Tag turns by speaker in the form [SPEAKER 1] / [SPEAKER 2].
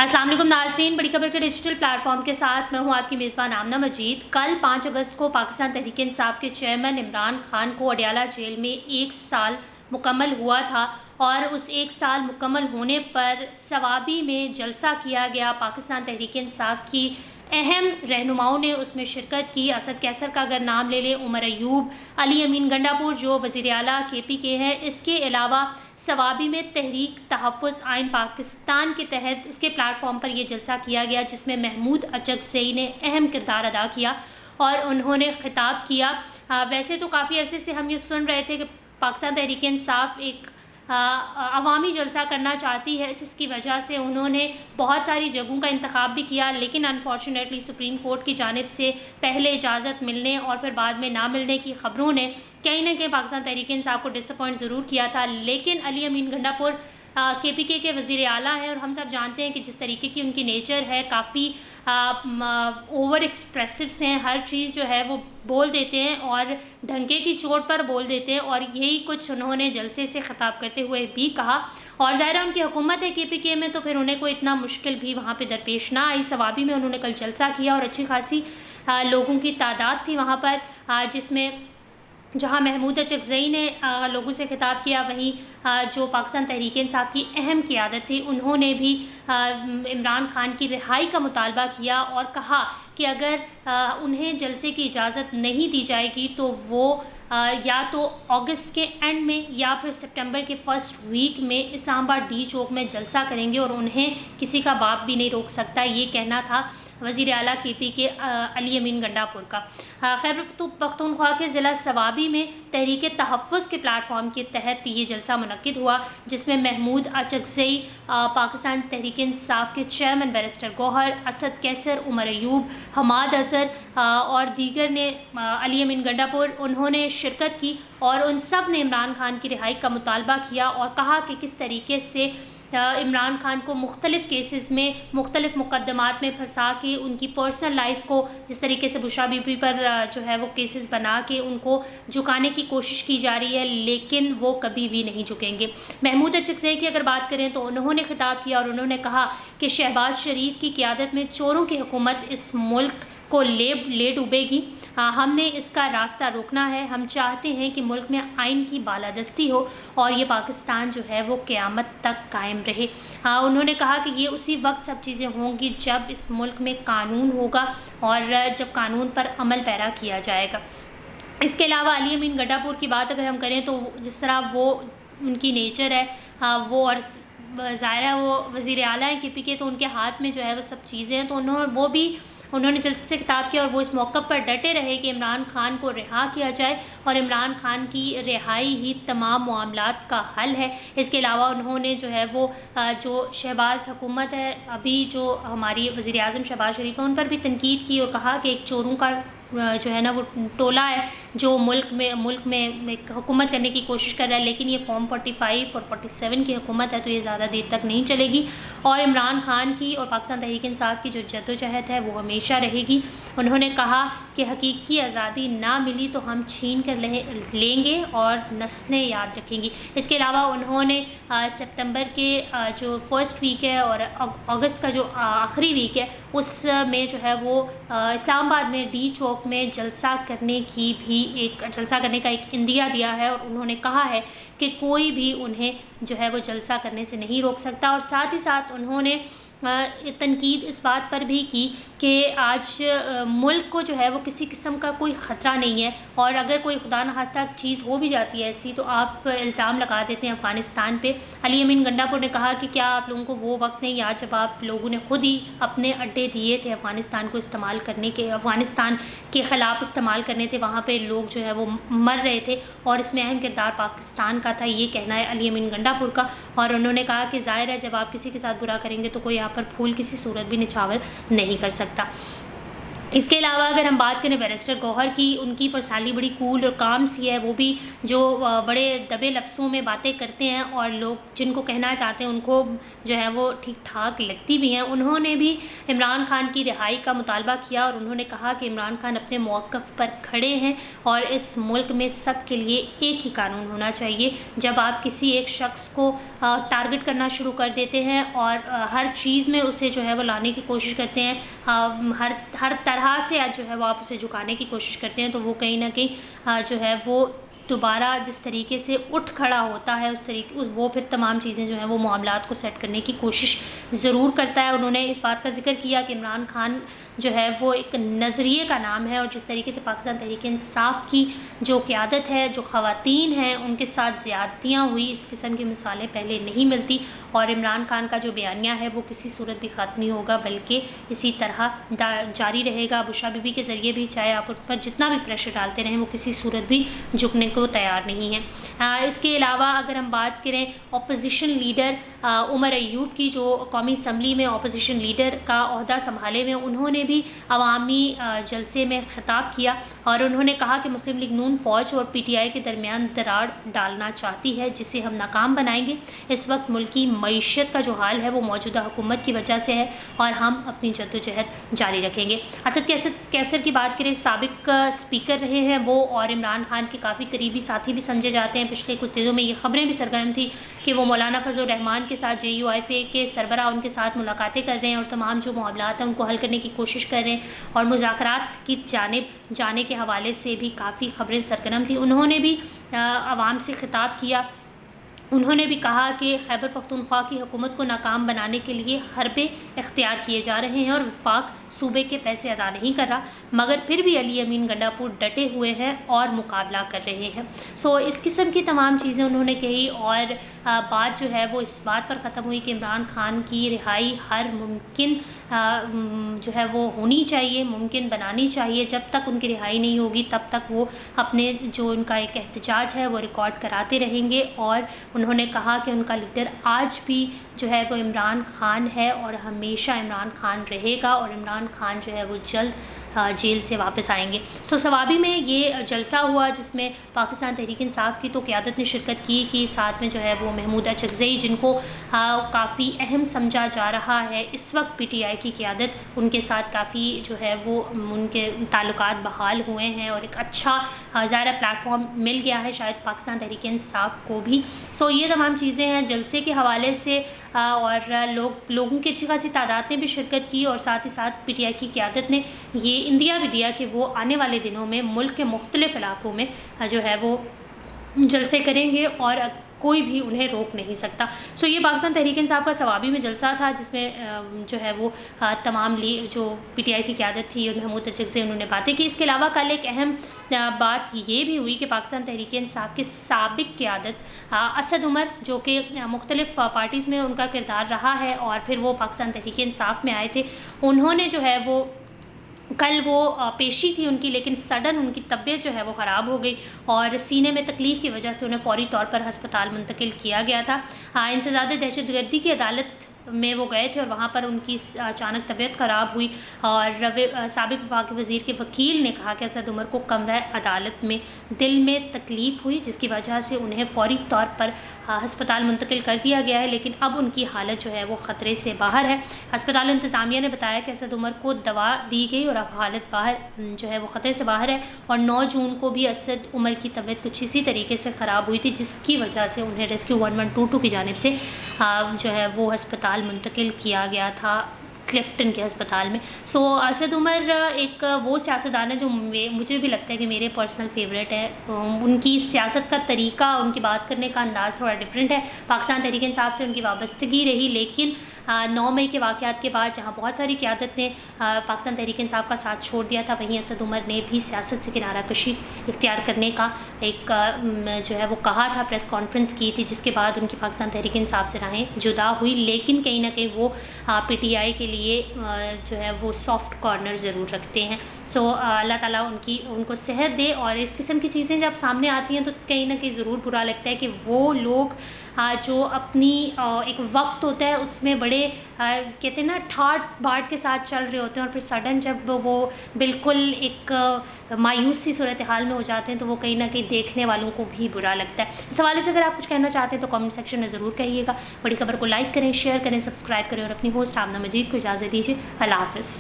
[SPEAKER 1] السلام علیکم ناظرین، بڑی خبر کے ڈیجیٹل پلیٹ فارم کے ساتھ میں ہوں آپ کی میزبان آمنہ مجید۔ کل 5 اگست کو پاکستان تحریک انصاف کے چیئرمین عمران خان کو اڈیالہ جیل میں 1 سال مکمل ہوا تھا اور اس 1 سال مکمل ہونے پر ثوابی میں جلسہ کیا گیا۔ پاکستان تحریک انصاف کی اہم رہنماؤں نے اس میں شرکت کی۔ اسد کیسر کا اگر نام لے لیں، عمر ایوب، علی امین گنڈا پور جو وزیر اعلیٰ KP کے ہیں، اس کے علاوہ ثوابی میں تحریک تحفظ آئین پاکستان کے تحت اس کے پلیٹ فارم پر یہ جلسہ کیا گیا، جس میں محمود اچکزئی نے اہم کردار ادا کیا اور انہوں نے خطاب کیا۔ ویسے تو کافی عرصے سے ہم یہ سن رہے تھے کہ پاکستان تحریک انصاف ایک عوامی جلسہ کرنا چاہتی ہے، جس کی وجہ سے انہوں نے بہت ساری جگہوں کا انتخاب بھی کیا، لیکن انفارچونیٹلی سپریم کورٹ کی جانب سے پہلے اجازت ملنے اور پھر بعد میں نہ ملنے کی خبروں نے کہیں نہ کہیں پاکستان تحریک انصاف کو ڈس اپوائنٹ ضرور کیا تھا۔ لیکن علی امین گنڈا پور KPK کے وزیر اعلیٰ ہیں اور ہم سب جانتے ہیں کہ جس طریقے کی ان کی نیچر ہے، کافی اوور ایکسپریسو ہیں، ہر چیز جو ہے وہ بول دیتے ہیں اور ڈھنکے کی چوٹ پر بول دیتے ہیں، اور یہی کچھ انہوں نے جلسے سے خطاب کرتے ہوئے بھی کہا۔ اور ظاہرہ ان کی حکومت ہے KPK میں، تو پھر انہیں کوئی اتنا مشکل بھی وہاں پہ درپیش نہ آئی۔ ثوابی میں انہوں نے کل جلسہ کیا اور اچھی خاصی لوگوں کی تعداد تھی وہاں پر، جس میں جہاں محمود اچکزئی نے لوگوں سے خطاب کیا، وہیں جو پاکستان تحریک انصاف کی اہم قیادت تھی انہوں نے بھی عمران خان کی رہائی کا مطالبہ کیا اور کہا کہ اگر انہیں جلسے کی اجازت نہیں دی جائے گی تو وہ یا تو اگست کے اینڈ میں یا پھر سپٹمبر کے فرسٹ ویک میں اسلام آباد D چوک میں جلسہ کریں گے اور انہیں کسی کا باپ بھی نہیں روک سکتا۔ یہ کہنا تھا وزیر اعلیٰ KP کے علی امین گنڈا پور کا۔ خیبر پختونخوا کے ضلع ثوابی میں تحریک تحفظ کے پلیٹ فارم کے تحت یہ جلسہ منعقد ہوا، جس میں محمود اچکزئی، پاکستان تحریک انصاف کے چیئرمین بیرسٹر گوہر، اسد کیسر، عمر ایوب، حماد اظہر اور دیگر نے، علی امین گنڈا پور، انہوں نے شرکت کی اور ان سب نے عمران خان کی رہائی کا مطالبہ کیا اور کہا کہ کس طریقے سے عمران خان کو مختلف کیسز میں، مختلف مقدمات میں پھنسا کے ان کی پرسنل لائف کو جس طریقے سے بشرا بی بی پر جو ہے وہ کیسز بنا کے ان کو جھکانے کی کوشش کی جا رہی ہے، لیکن وہ کبھی بھی نہیں جھکیں گے۔ محمود اچکزئی کی اگر بات کریں تو انہوں نے خطاب کیا اور انہوں نے کہا کہ شہباز شریف کی قیادت میں چوروں کی حکومت اس ملک کو لے ڈوبے گی۔ ہم نے اس کا راستہ روکنا ہے۔ ہم چاہتے ہیں کہ ملک میں آئین کی بالادستی ہو اور یہ پاکستان جو ہے وہ قیامت تک قائم رہے۔ انہوں نے کہا کہ یہ اسی وقت سب چیزیں ہوں گی جب اس ملک میں قانون ہوگا اور جب قانون پر عمل پیرا کیا جائے گا۔ اس کے علاوہ علی امین گنڈا پور کی بات اگر ہم کریں تو جس طرح وہ ان کی نیچر ہے، وہ اور ظاہرہ وہ وزیر اعلیٰ ہیں KPK، تو ان کے ہاتھ میں جو ہے وہ سب چیزیں ہیں، تو انہوں نے جلسے سے خطاب کیا اور وہ اس موقع پر ڈٹے رہے کہ عمران خان کو رہا کیا جائے اور عمران خان کی رہائی ہی تمام معاملات کا حل ہے۔ اس کے علاوہ انہوں نے جو ہے وہ جو شہباز حکومت ہے، ابھی جو ہماری وزیر اعظم شہباز شریف ہیں، ان پر بھی تنقید کی اور کہا کہ ایک چوروں کا جو ہے نا وہ ٹولہ ہے جو ملک میں ایک حکومت کرنے کی کوشش کر رہا ہے، لیکن یہ فارم 45 اور 47 کی حکومت ہے تو یہ زیادہ دیر تک نہیں چلے گی اور عمران خان کی اور پاکستان تحریک انصاف کی جو جدوجہد ہے وہ ہمیشہ رہے گی۔ انہوں نے کہا کہ حقیقی آزادی نہ ملی تو ہم چھین کر لیں گے اور نسلیں یاد رکھیں گی۔ اس کے علاوہ انہوں نے سپتمبر کے جو فرسٹ ویک ہے اور اگست کا جو آخری ویک ہے اس میں جو ہے وہ اسلام آباد میں D چوک میں جلسہ کرنے کا ایک عندیہ دیا ہے اور انہوں نے کہا ہے کہ کوئی بھی انہیں جو ہے وہ جلسہ کرنے سے نہیں روک سکتا۔ اور ساتھ ہی ساتھ انہوں نے تنقید اس بات پر بھی کی کہ آج ملک کو جو ہے وہ کسی قسم کا کوئی خطرہ نہیں ہے، اور اگر کوئی خدا نخواستہ چیز ہو بھی جاتی ہے ایسی تو آپ الزام لگا دیتے ہیں افغانستان پہ۔ علی امین گنڈا پور نے کہا کہ کیا آپ لوگوں کو وہ وقت نہیں یاد جب آپ لوگوں نے خود ہی اپنے اڈے دیے تھے افغانستان کو استعمال کرنے کے، افغانستان کے خلاف استعمال کرنے تھے، وہاں پہ لوگ جو ہے وہ مر رہے تھے اور اس میں اہم کردار پاکستان کا تھا۔ یہ کہنا ہے علی امین گنڈا پور کا، اور انہوں نے کہا کہ ظاہر ہے جب آپ کسی کے ساتھ برا کریں گے تو کوئی آپ پر پھول کسی صورت بھی نچھاور نہیں کر سکتا۔ اس کے علاوہ اگر ہم بات کریں بیرسٹر گوہر کی، ان کی پرسنالٹی بڑی کول اور کام سی ہے، وہ بھی جو بڑے دبے لفظوں میں باتیں کرتے ہیں اور لوگ جن کو کہنا چاہتے ہیں ان کو جو ہے وہ ٹھیک ٹھاک لگتی بھی ہیں. انہوں نے بھی عمران خان کی رہائی کا مطالبہ کیا اور انہوں نے کہا کہ عمران خان اپنے موقف پر کھڑے ہیں اور اس ملک میں سب کے لیے ایک ہی قانون ہونا چاہیے. جب آپ کسی ایک شخص کو ٹارگٹ کرنا شروع کر دیتے ہیں اور ہر چیز میں اسے جو ہے وہ لانے کی کوشش کرتے ہیں، ہر طرح سے جو ہے وہ آپ اسے جھکانے کی کوشش کرتے ہیں، تو وہ کہیں نہ کہیں جو ہے وہ دوبارہ جس طریقے سے اٹھ کھڑا ہوتا ہے اس طریقے وہ پھر تمام چیزیں جو ہیں وہ معاملات کو سیٹ کرنے کی کوشش ضرور کرتا ہے. انہوں نے اس بات کا ذکر کیا کہ عمران خان جو ہے وہ ایک نظریے کا نام ہے اور جس طریقے سے پاکستان تحریک انصاف کی جو قیادت ہے، جو خواتین ہیں ان کے ساتھ زیادتیاں ہوئی، اس قسم کی مثالیں پہلے نہیں ملتی. اور عمران خان کا جو بیانیہ ہے وہ کسی صورت بھی ختم نہیں ہوگا بلکہ اسی طرح جاری رہے گا. بشرا بی بی کے ذریعے بھی چاہے آپ ان پر جتنا بھی پریشر ڈالتے رہیں وہ کسی صورت بھی جھکنے کو تیار نہیں ہیں. اس کے علاوہ اگر ہم بات کریں اپوزیشن لیڈر عمر ایوب کی، جو قومی اسمبلی میں اپوزیشن لیڈر کا عہدہ سنبھالے ہوئے، انہوں نے بھی عوامی جلسے میں خطاب کیا اور انہوں نے کہا کہ مسلم لیگ نون فوج اور پی ٹی آئی کے درمیان دراڑ ڈالنا چاہتی ہے جسے ہم ناکام بنائیں گے. اس وقت ملکی معیشت کا جو حال ہے وہ موجودہ حکومت کی وجہ سے ہے اور ہم اپنی جدوجہد جاری رکھیں گے. اسد کیسر کی بات کریں، سابق اسپیکر رہے ہیں وہ اور عمران خان کے کافی قریبی ساتھی بھی سمجھے جاتے ہیں. پچھلے کچھ دنوں میں یہ خبریں بھی سرگرم تھی کہ وہ مولانا فضل الرحمان کے ساتھ JUIF کے سربراہ ان کے ساتھ ملاقاتیں کر رہے ہیں اور تمام جو معاملات ہیں ان کو حل کرنے کی کوشش کر رہے ہیں اور مذاکرات کی جانب جانے کے حوالے سے بھی کافی خبریں سرگرم تھیں. انہوں نے بھی عوام سے خطاب کیا. انہوں نے بھی کہا کہ خیبر پختونخوا کی حکومت کو ناکام بنانے کے لیے حربے اختیار کیے جا رہے ہیں اور وفاق صوبے کے پیسے ادا نہیں کر رہا، مگر پھر بھی علی امین گنڈاپور ڈٹے ہوئے ہیں اور مقابلہ کر رہے ہیں. اس قسم کی تمام چیزیں انہوں نے کہی اور بات جو ہے وہ اس بات پر ختم ہوئی کہ عمران خان کی رہائی ہر ممکن جو ہے وہ ہونی چاہیے، ممکن بنانی چاہیے. جب تک ان کی رہائی نہیں ہوگی تب تک وہ اپنے جو ان کا ایک احتجاج ہے وہ ریکارڈ کراتے رہیں گے. اور انہوں نے کہا کہ ان کا لیڈر آج بھی جو ہے وہ عمران خان ہے اور ہمیشہ عمران خان رہے گا اور عمران خان جو ہے وہ جلد جیل سے واپس آئیں گے. ثوابی میں یہ جلسہ ہوا جس میں پاکستان تحریک انصاف کی تو قیادت نے شرکت کی کہ ساتھ میں جو ہے وہ محمود اچکزئی جن کو کافی اہم سمجھا جا رہا ہے اس وقت پی ٹی آئی کی قیادت، ان کے ساتھ کافی جو ہے وہ ان کے تعلقات بحال ہوئے ہیں اور ایک اچھا ظاہرہ پلیٹ فارم مل گیا ہے شاید پاکستان تحریک انصاف کو بھی. یہ تمام چیزیں ہیں جلسے کے حوالے سے اور لوگوں کی اچھی خاصی تعداد نے بھی شرکت کی اور ساتھ ہی ساتھ پی ٹی آئی کی قیادت نے یہ اندیا بھی دیا کہ وہ آنے والے دنوں میں ملک کے مختلف علاقوں میں جو ہے وہ جلسے کریں گے اور کوئی بھی انہیں روک نہیں سکتا. یہ پاکستان تحریک انصاف کا ثوابی میں جلسہ تھا جس میں جو ہے وہ تمام جو پی ٹی آئی کی قیادت تھی اور محمود اچکزئی انہوں نے باتیں کی. اس کے علاوہ کل ایک اہم بات یہ بھی ہوئی کہ پاکستان تحریک انصاف کے سابق قیادت اسد عمر جو کہ مختلف پارٹیز میں ان کا کردار رہا ہے اور پھر وہ پاکستان تحریک انصاف میں آئے تھے، انہوں نے جو ہے وہ کل وہ پیشی تھی ان کی لیکن سڈن ان کی طبیعت جو ہے وہ خراب ہو گئی اور سینے میں تکلیف کی وجہ سے انہیں فوری طور پر ہسپتال منتقل کیا گیا تھا. انسداد دہشت گردی کی عدالت میں وہ گئے تھے اور وہاں پر ان کی اچانک طبیعت خراب ہوئی اور سابق وفاقی وزیر کے وکیل نے کہا کہ اسد عمر کو کمرہ عدالت میں دل میں تکلیف ہوئی جس کی وجہ سے انہیں فوری طور پر ہسپتال منتقل کر دیا گیا ہے، لیکن اب ان کی حالت جو ہے وہ خطرے سے باہر ہے. ہسپتال انتظامیہ نے بتایا کہ اسد عمر کو دوا دی گئی اور اب حالت باہر جو ہے وہ خطرے سے باہر ہے اور 9 جون کو بھی اسد عمر کی طبیعت کچھ اسی طریقے سے خراب ہوئی تھی جس کی وجہ سے انہیں ریسکیو 1122 کی جانب سے جو ہے وہ ہسپتال منتقل کیا گیا تھا کلفٹن کے ہسپتال میں. اسد عمر ایک وہ سیاستدان ہے جو مجھے بھی لگتا ہے کہ میرے پرسنل فیوریٹ ہے. ان کی سیاست کا طریقہ، ان کی بات کرنے کا انداز تھوڑا ڈفرینٹ ہے. پاکستان تحریک انصاف سے ان کی وابستگی رہی لیکن 9 مئی کے واقعات کے بعد جہاں بہت ساری قیادت نے پاکستان تحریک انصاف کا ساتھ چھوڑ دیا تھا، وہیں اسد عمر نے بھی سیاست سے کنارہ کشی اختیار کرنے کا ایک جو ہے وہ کہا تھا، پریس کانفرنس کی تھی جس کے بعد ان کی پاکستان تحریک انصاف سے راہیں جدا ہوئی. لیکن کہیں نہ کہیں وہ پی ٹی آئی کے لیے جو ہے وہ سافٹ کارنر ضرور رکھتے ہیں. سو اللہ تعالیٰ ان کو صحت دے. اور اس قسم کی چیزیں جب سامنے آتی ہیں تو کہیں نہ کہیں ضرور برا لگتا ہے کہ وہ لوگ جو اپنی ایک وقت ہوتا ہے اس میں بڑے کہتے ہیں نا ٹھاٹ باٹ کے ساتھ چل رہے ہوتے ہیں، اور پھر سڈن جب وہ بالکل ایک مایوس سی صورتحال میں ہو جاتے ہیں تو وہ کہیں نہ کہیں دیکھنے والوں کو بھی برا لگتا ہے. اس حوالے سے اگر آپ کچھ کہنا چاہتے ہیں تو کامنٹ سیکشن میں ضرور کہیے گا. بڑی خبر کو لائک کریں، شیئر کریں، سبسکرائب کریں، اور اپنی ہوسٹ آمنہ مجید کو اجازت دیجیے. اللہ حافظ.